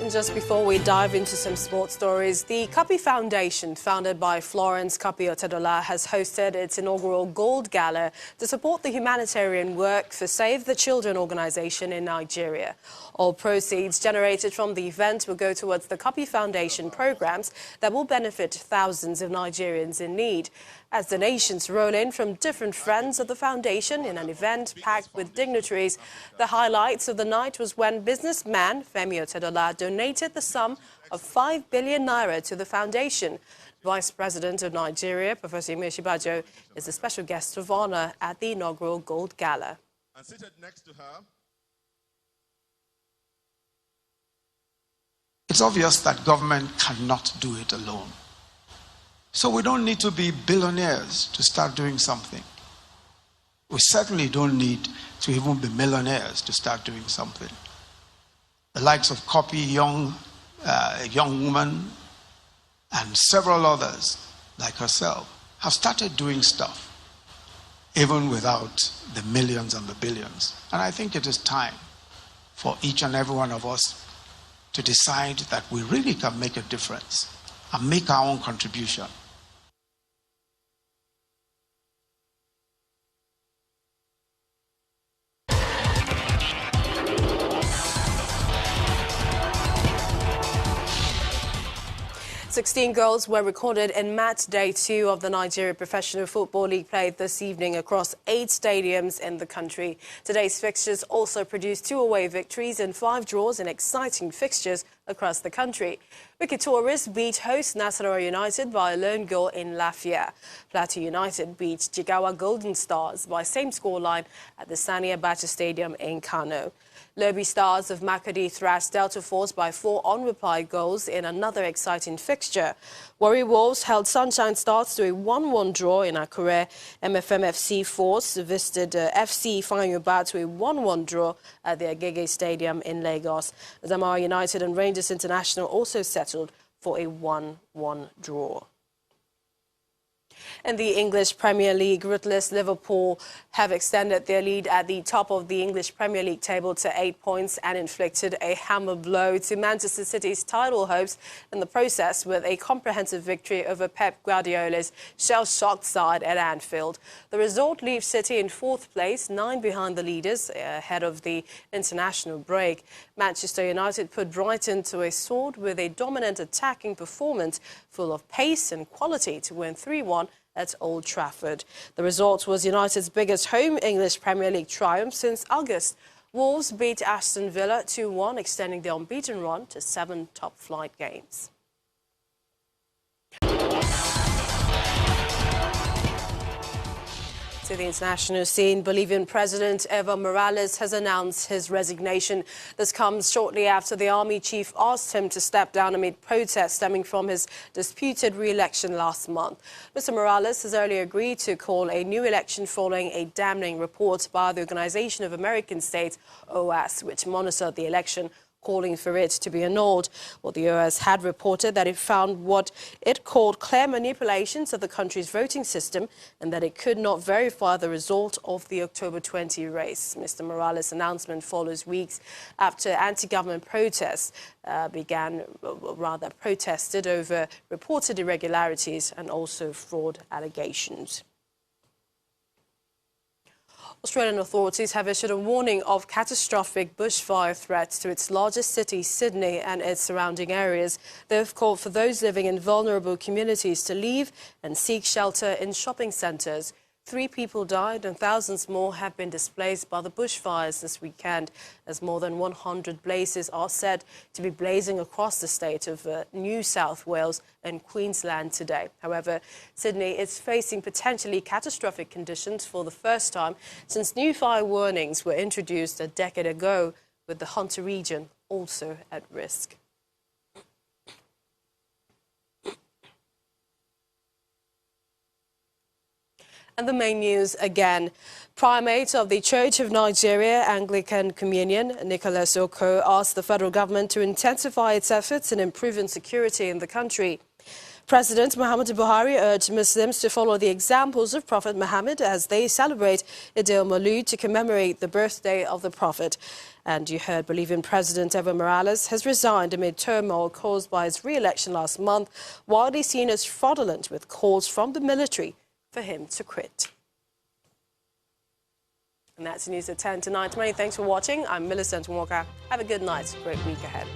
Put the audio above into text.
And just before we dive into some sports stories, the Kapi Foundation, founded by Florence Kapi Otedola, has hosted its inaugural Gold Gala to support the humanitarian work for Save the Children organization in Nigeria. All proceeds generated from the event will go towards the Kapi Foundation programs that will benefit thousands of Nigerians in need. As donations roll in from different friends of the foundation in an event packed with dignitaries, the highlights of the night was when businessman Femi Otedola donated the sum of 5 billion naira to the foundation. Vice President of Nigeria, Professor Imeshibajo, is the special guest of honor at the inaugural Gold Gala. And seated next to her, it's obvious that government cannot do it alone. So we don't need to be billionaires to start doing something. We certainly don't need to even be millionaires to start doing something. The likes of Kapi, a young woman, and several others like herself have started doing stuff, even without the millions and the billions. And I think it is time for each and every one of us to decide that we really can make a difference and make our own contribution. Sixteen goals were recorded in match day 2 of the Nigeria Professional Football League played this evening across 8 stadiums in the country. Today's fixtures also produced 2 away victories and 5 draws in exciting fixtures across the country. Wiki Tourists beat host Nasarawa United by a lone goal in Lafia. Plateau United beat Jigawa Golden Stars by same scoreline at the Sani Abacha Stadium in Kano. Lobi Stars of Makodi thrashed Delta Force by 4 on-reply goals in another exciting fixture. Warri Wolves held Sunshine Stars to a 1-1 draw in Akure. MFM-FC Force visited FC Ifeanyi to a 1-1 draw at the Agege Stadium in Lagos. Zamara United and Rangers International also settled for a 1-1 draw. In the English Premier League, ruthless Liverpool have extended their lead at the top of the English Premier League table to 8 points and inflicted a hammer blow to Manchester City's title hopes in the process with a comprehensive victory over Pep Guardiola's shell-shocked side at Anfield. The result leaves City in 4th place, 9 behind the leaders, ahead of the international break. Manchester United put Brighton to a sword with a dominant attacking performance full of pace and quality to win 3-1 at Old Trafford. The result was United's biggest home English Premier League triumph since August. Wolves beat Aston Villa 2-1, extending their unbeaten run to 7 top-flight games. To the international scene, Bolivian President Evo Morales has announced his resignation. This comes shortly after the army chief asked him to step down amid protests stemming from his disputed re-election last month. Mr. Morales has earlier agreed to call a new election following a damning report by the Organization of American States, OAS, which monitored the election, calling for it to be annulled. Well, the OAS had reported that it found what it called clear manipulations of the country's voting system and that it could not verify the result of the October 20 race. Mr. Morales' announcement follows weeks after anti-government protests protested over reported irregularities and also fraud allegations. Australian authorities have issued a warning of catastrophic bushfire threats to its largest city, Sydney, and its surrounding areas. They have called for those living in vulnerable communities to leave and seek shelter in shopping centres. 3 people died and thousands more have been displaced by the bushfires this weekend, as more than 100 blazes are said to be blazing across the state of New South Wales and Queensland today. However, Sydney is facing potentially catastrophic conditions for the first time since new fire warnings were introduced a decade ago, with the Hunter region also at risk. And the main news again. Primate of the Church of Nigeria Anglican Communion, Nicholas Oko, asked the federal government to intensify its efforts in improving security in the country. President Muhammadu Buhari urged Muslims to follow the examples of Prophet Muhammad as they celebrate Eid al-Maulud to commemorate the birthday of the Prophet. And you heard Bolivian President Evo Morales has resigned amid turmoil caused by his re-election last month, widely seen as fraudulent, with calls from the military for him to quit. And that's the news at 10 tonight. Many thanks for watching. I'm Millicent Walker. Have a good night. Great week ahead.